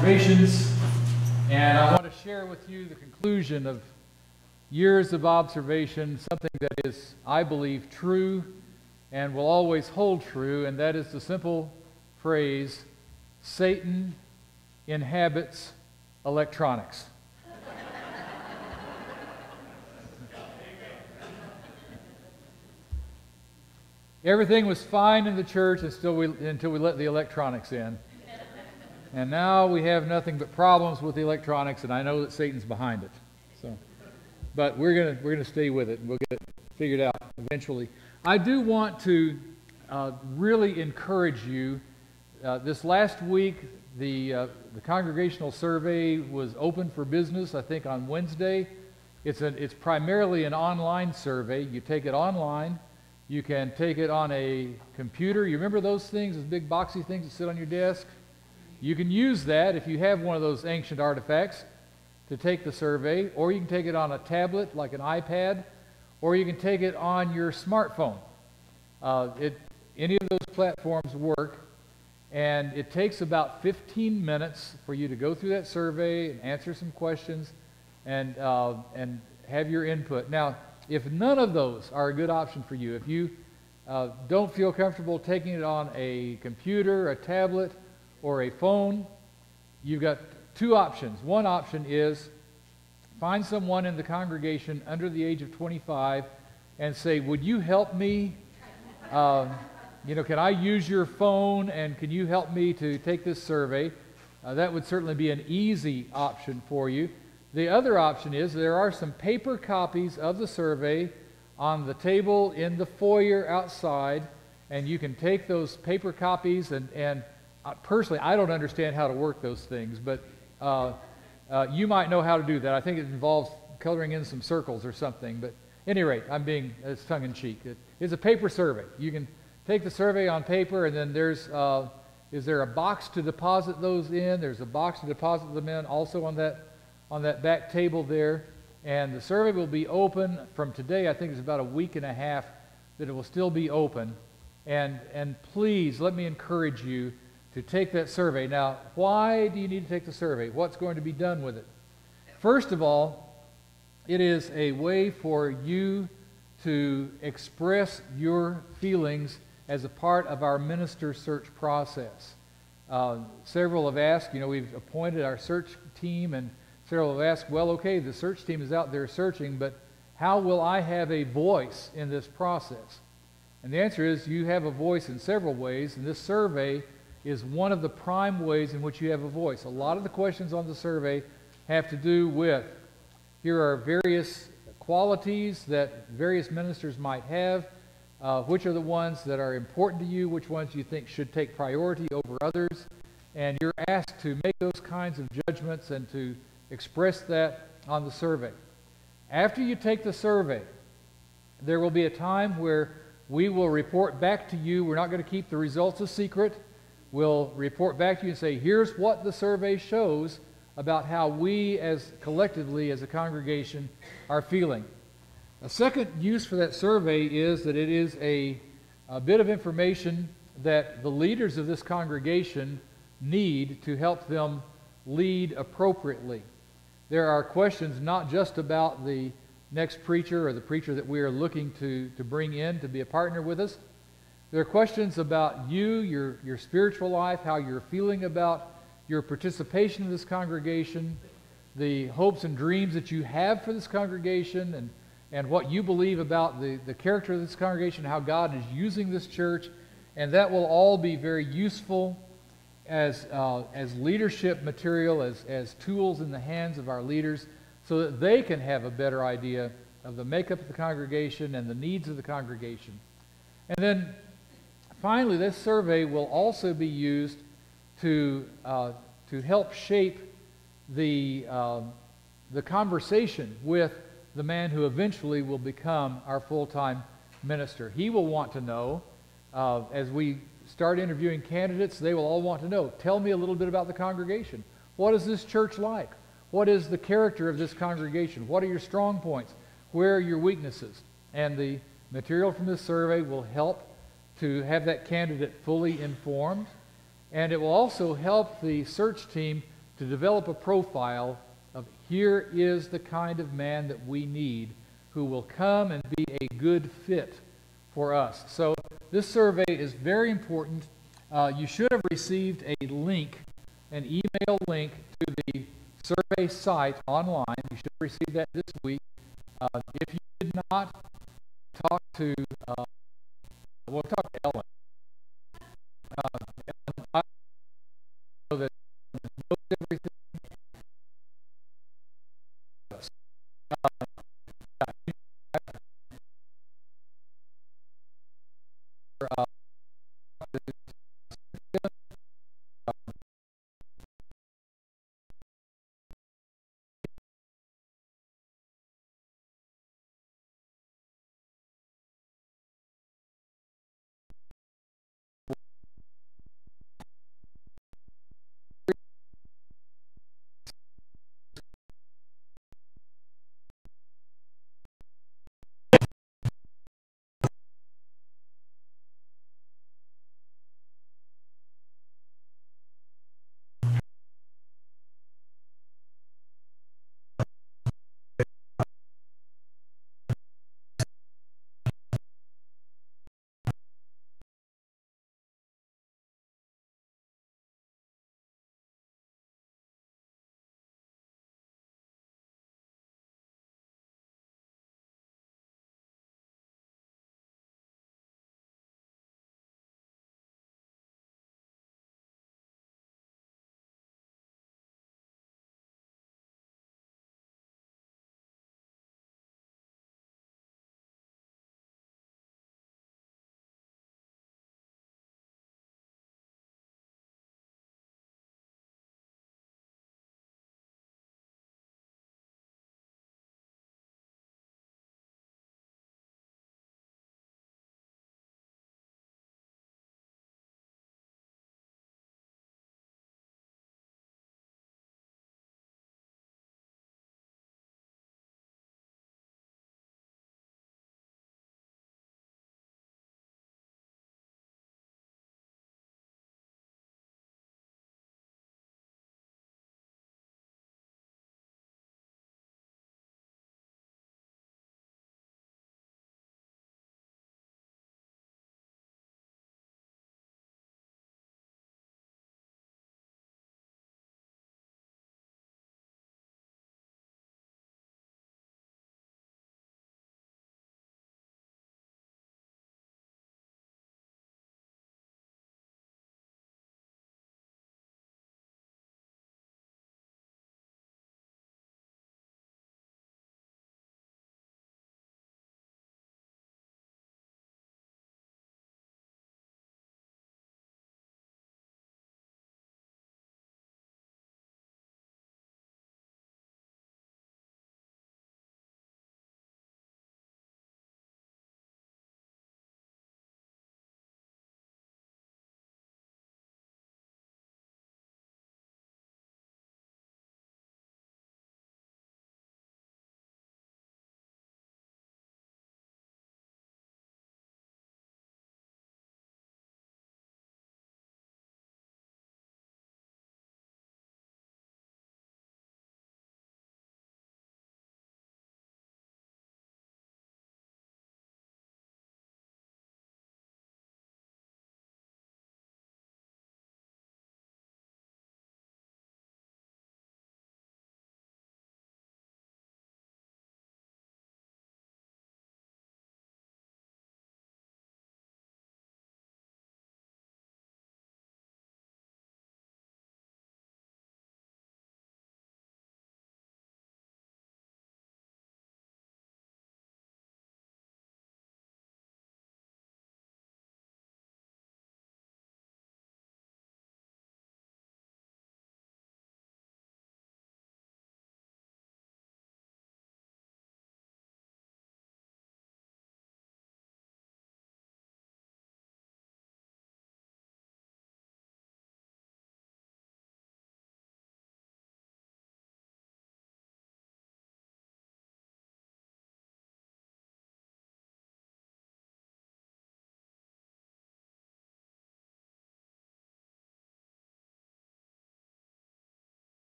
observations, and I want to share with you the conclusion of years of observation, something that is, I believe, true and will always hold true, and that is the simple phrase, Satan inhabits electronics. Everything was fine in the church until we let the electronics in. And now we have nothing but problems with the electronics, and I know that Satan's behind it. So, but we're gonna stay with it, and we'll get it figured out eventually. I do want to really encourage you. This last week, the congregational survey was open for business, I think, on Wednesday. It's primarily an online survey. You take it online. You can take it on a computer. You remember those things, those big boxy things that sit on your desk? You can use that if you have one of those ancient artifacts to take the survey, or you can take it on a tablet like an iPad, or you can take it on your smartphone. Any of those platforms work, and it takes about 15 minutes for you to go through that survey and answer some questions and have your input. Now, if none of those are a good option for you, if you don't feel comfortable taking it on a computer, a tablet, or a phone, you've got two options. One option is find someone in the congregation under the age of 25 and say, would you help me? Can I use your phone, and can you help me to take this survey? That would certainly be an easy option for you. The other option is there are some paper copies of the survey on the table in the foyer outside, and you can take those paper copies and personally, I don't understand how to work those things, but you might know how to do that. I think it involves coloring in some circles or something, but at any rate, it's tongue-in-cheek. It's a paper survey. You can take the survey on paper, and then is there a box to deposit those in? There's a box to deposit them in also on that back table there, and the survey will be open from today. I think it's about a week and a half that it will still be open, and please let me encourage you to take that survey. Now, why do you need to take the survey? What's going to be done with it? First of all, it is a way for you to express your feelings as a part of our minister search process. Several have asked, we've appointed our search team, and several have asked, well, okay, the search team is out there searching, but how will I have a voice in this process? And the answer is you have a voice in several ways, and this survey is one of the prime ways in which you have a voice. A lot of the questions on the survey have to do with, here are various qualities that various ministers might have, which are the ones that are important to you, which ones you think should take priority over others, and you're asked to make those kinds of judgments and to express that on the survey. After you take the survey, there will be a time where we will report back to you. We're not going to keep the results a secret. We'll report back to you and say, here's what the survey shows about how we collectively as a congregation are feeling. A second use for that survey is that it is a bit of information that the leaders of this congregation need to help them lead appropriately. There are questions not just about the next preacher or the preacher that we are looking to bring in to be a partner with us. There are questions about you, your spiritual life, how you're feeling about your participation in this congregation, the hopes and dreams that you have for this congregation, and what you believe about the character of this congregation, how God is using this church, and that will all be very useful as leadership material, as tools in the hands of our leaders, so that they can have a better idea of the makeup of the congregation and the needs of the congregation. And then finally, this survey will also be used to help shape the conversation with the man who eventually will become our full-time minister. He will want to know, as we start interviewing candidates, they will all want to know, tell me a little bit about the congregation. What is this church like? What is the character of this congregation? What are your strong points? Where are your weaknesses? And the material from this survey will help to have that candidate fully informed, and it will also help the search team to develop a profile of here is the kind of man that we need who will come and be a good fit for us. So this survey is very important. You should have received a link, an email link to the survey site online. You should have received that this week. If you did not, talk to Ellen.